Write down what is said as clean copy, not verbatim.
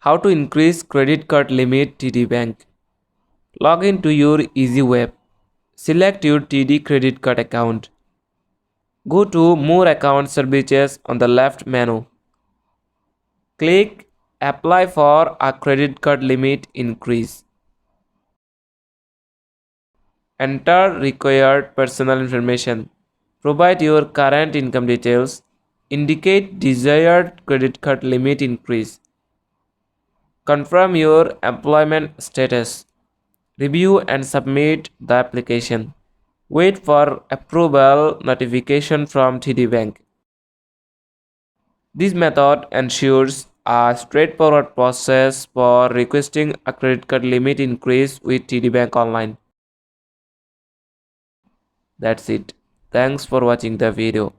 How to increase credit card limit TD Bank. Log into your Easy Web. Select your TD credit card account. Go to More Account Services on the left menu. Click Apply for a credit card limit increase. Enter required personal information. Provide your current income details. Indicate desired credit card limit increase. Confirm your employment status. Review and submit the application. Wait for approval notification from TD Bank. This method ensures a straightforward process for requesting a credit card limit increase with TD Bank Online. That's it. Thanks for watching the video.